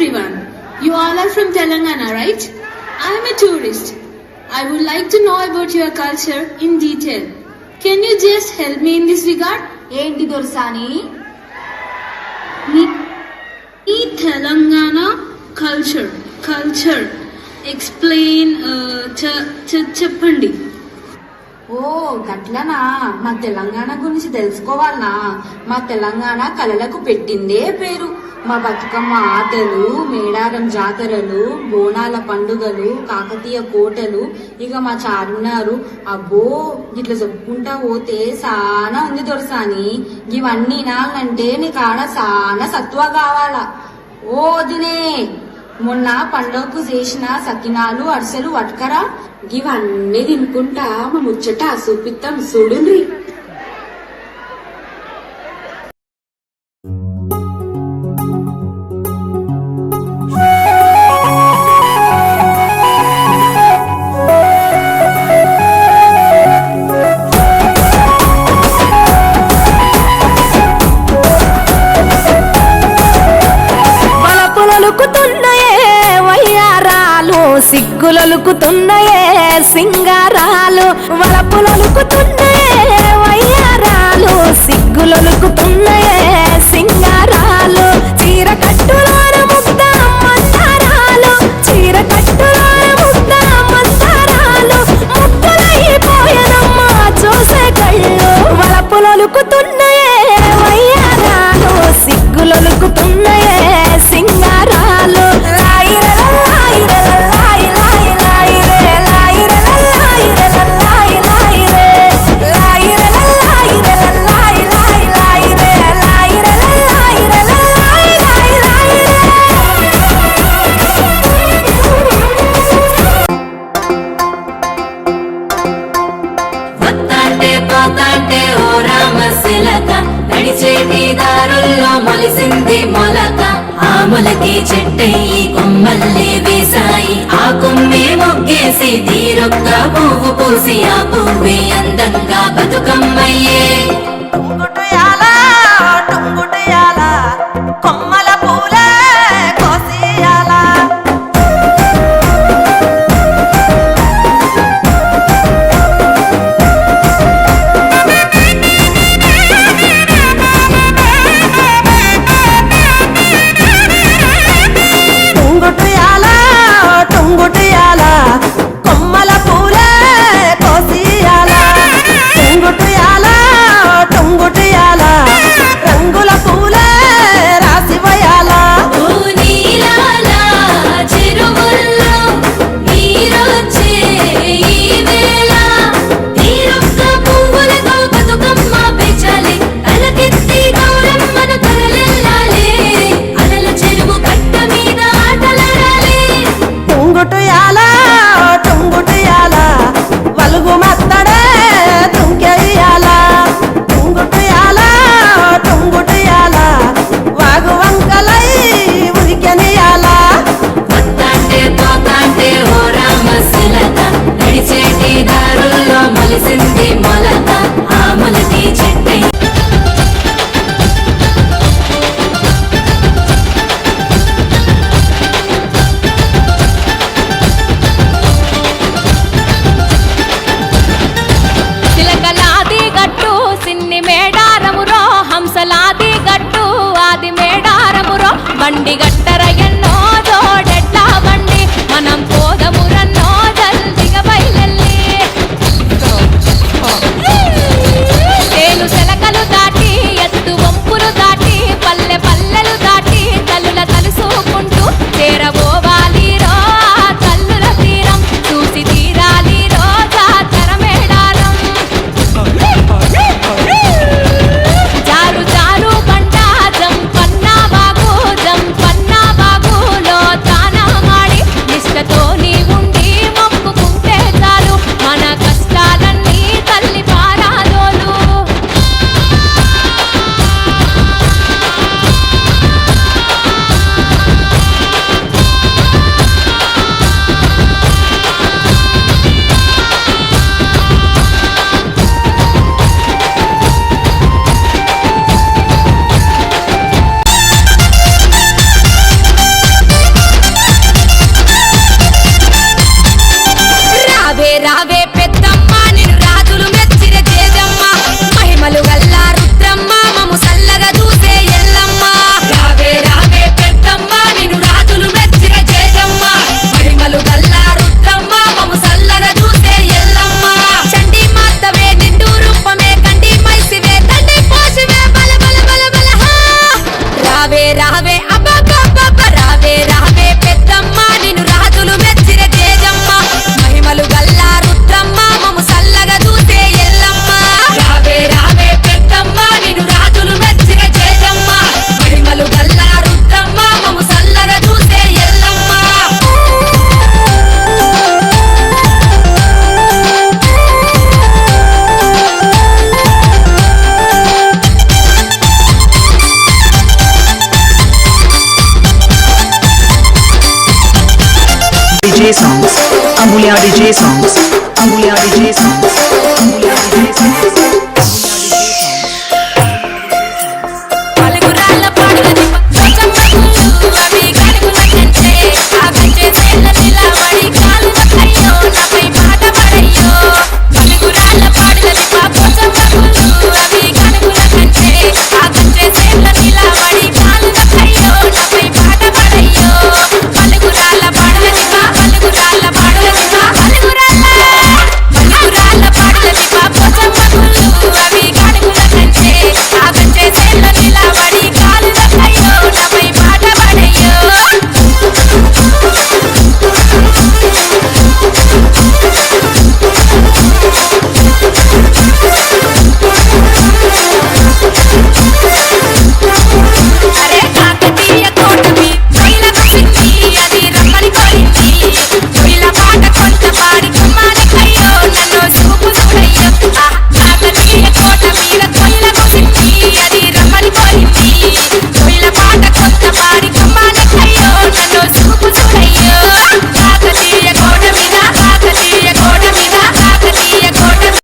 everyone. You all are from Telangana, right? I am a tourist. I would like to know about your culture in detail. Can you just help me in this regard? ఏంటి దొరసాని ఈ Telangana culture explain చెప్పండి. ఓ గట్లనా? మా తెలంగాణ గురించి తెలుసుకోవాలనా? మా తెలంగాణ కళలకు పెట్టిందే పేరు. మా బతుకమ్మ ఆటలు, మేడారం జాతరలు, బోనాల పండుగలు, కాకతీయ కోటలు, ఇక మా చారున్నారు. అబ్బో ఇట్లా చెప్పుకుంటా పోతే సానా ఉంది దొరసాని. ఇవన్నీ నాలంటే నీకాడ సానా సత్వ కావాలా. ఓ దినే మొన్న పండుగకు చేసిన సకినాలు, అరిసెలు పట్టుకరా. ఇవన్నీ తినుకుంటా మా ముచ్చట చూపిస్తాం చూడుండ్రి. సిగ్గులొలుకుతున్నాయే సింగారాలు, వలపులొలుకుతున్నాయే వయ్యారాలు, సిగ్గులొలుకుతున్నాయే సింగారాలు. చీర కట్టులోన ముద్ద మందారాలు, చీర కట్టులోన ముద్ద మందారాలు, ముద్దులైపోయనమ్మా చూసే కళ్ళు. వలపులొలుకుతున్నాయే వయ్యారాలు, సిగ్గులొలుకుతున్నాయే సింగారాలు. మొలిసింది మొలక, ఆ మొలకి చెట్టయి కొమ్మల్లే వేసాయి. ఆ కొమ్మే మొగ్గేసి తీరొక్క పువ్వు పూసి, ఆ పువ్వే అందంగా బతుకమ్మయ్యే. కొమ్మల పూలే కోసియాలా. బండి గట్టర ఎన్నో జోడెట్ల బండి, మనం పోదమురన్నో జల్దిగ బయలెల్లి. తేలు సెలకలు దాటి, ఎత్తు వంపులు దాటి, పల్లె పల్లెలు దాటి, తల్లుల తలుసుకుంటూ చేరబోవాలి రో తల్లుల తీరం, చూసి తీరాలి రో జాతర మేడారం. జారు జారు బండ జంపన్న బాగు, జంపన్న బాగు, songs. Amulya DJ songs. Amulya DJ songs. Amulya DJ songs.